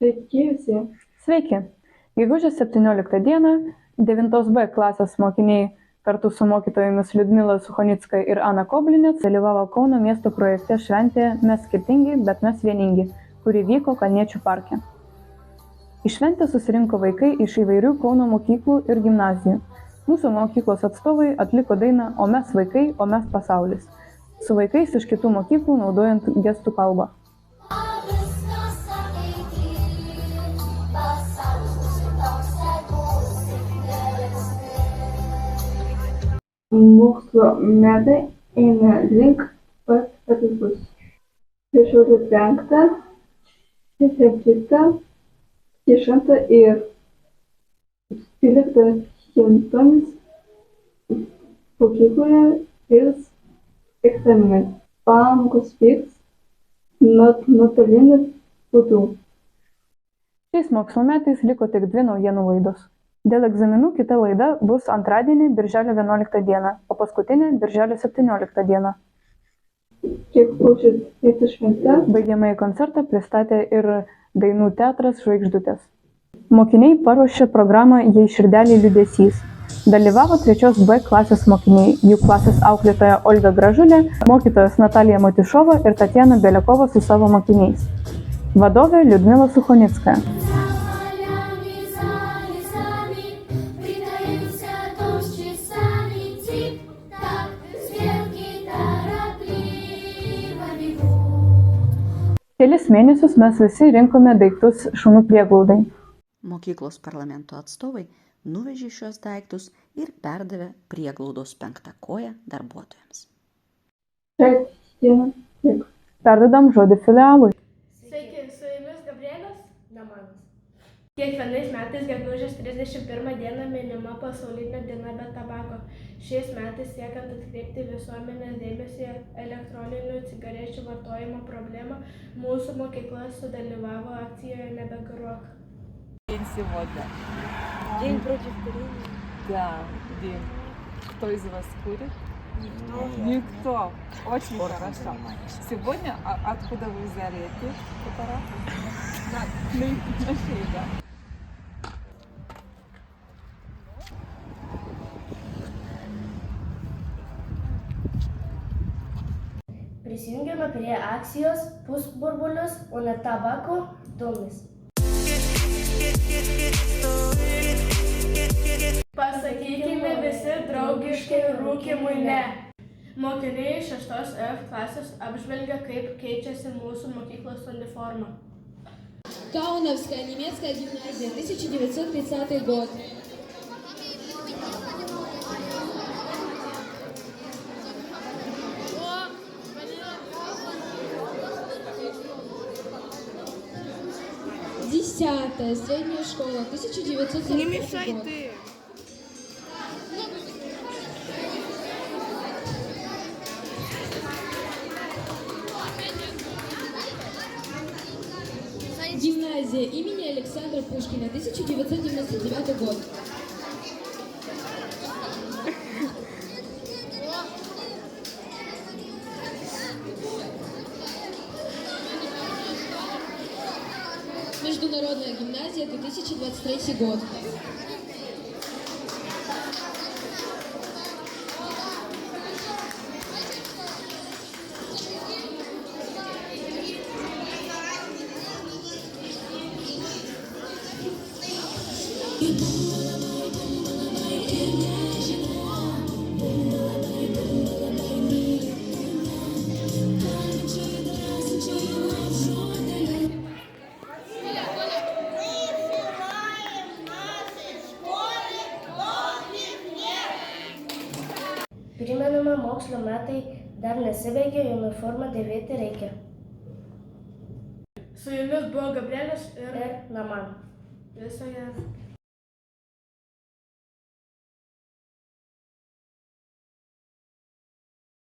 Sveiki visi. Sveiki! Gegužės 17 dieną 9B klasės mokiniai kartu su mokytojomis Liudmila Suchonicka ir Ana Koblinec dalyvavo Kauno miesto projekte šventė Mes skirtingi, bet mes vieningi, kuri vyko Kalniečių parke. Į šventę susirinko vaikai iš įvairių Kauno mokyklų ir gimnazijų. Mūsų mokyklos atstovai atliko dainą O mes vaikai, o mes pasaulis, su vaikais iš kitų mokyklų naudojant gestų kalbą. Mokslo metai eina link pat pabaigos. Prieš 5, 7, 10 ir 12 šimtomis mokykloje vyks egzaminai. Pamokos vyks nuotoliniu būdu. Šiais mokslo metais liko tik 2 naujienų laidos. Dėl egzaminų kita laida bus antradienį, birželio 11 dieną, o paskutinė birželio 17 dieną. Kiek užsienio šventę. Baigiamąjį koncertą pristatė ir dainų teatras Žvaigždutės. Mokiniai paruošė programą Jei širdeliai liūdesys. Dalyvavo 3B klasės mokiniai, jų klasės auklėtoja Olga Gražulė, mokytojos Natalija Motišova ir Tatjana Beliakova su savo mokiniais. Vadovė Liudmila Suchonicka. Kelis mėnesius mes visi rinkome daiktus šunų prieglaudai. Mokyklos parlamento atstovai nuvežė šios daiktus ir perdavė prieglaudos 5 koją darbuotojams. Perdodam žodį filialui. Sveiki, su jumis Gabrielius Namanas. Kiekvienais metais gegužės 31 dieną minima pasaulinė diena be tabako. Šiais metais siekiant atkreipti visuomenės dėmesį elektroninių cigarečių vartojimo problemą, mūsų mokykla sudalyvavo akcijoje Nebegaruok. День сегодня. День против курения. Да, день. Кто из вас курит? Никто. Очень хорошо. Сегодня откуда вы взяли эти препараты? На шее, да. Prisijungėme prie akcijos Pusburbulius, o ne tabako dūmis. Pasakykime visi draugiškai rūkymui ne. Mokiniai 6F klasės apžvelgia, kaip keičiasi mūsų mokyklos uniforma. Kauновская немецкая гимназия, 1930 год. Десятая средняя школа, 1940 Не мешай год. ты! Гимназия имени Александра Пушкина, 1999 год. Международная гимназия, 2023 год. Primename, mokslo metai dar nesibaigė, uniformą dėvėti reikia. Su jumis buvo Gabrielius ir Naman. Viso gero.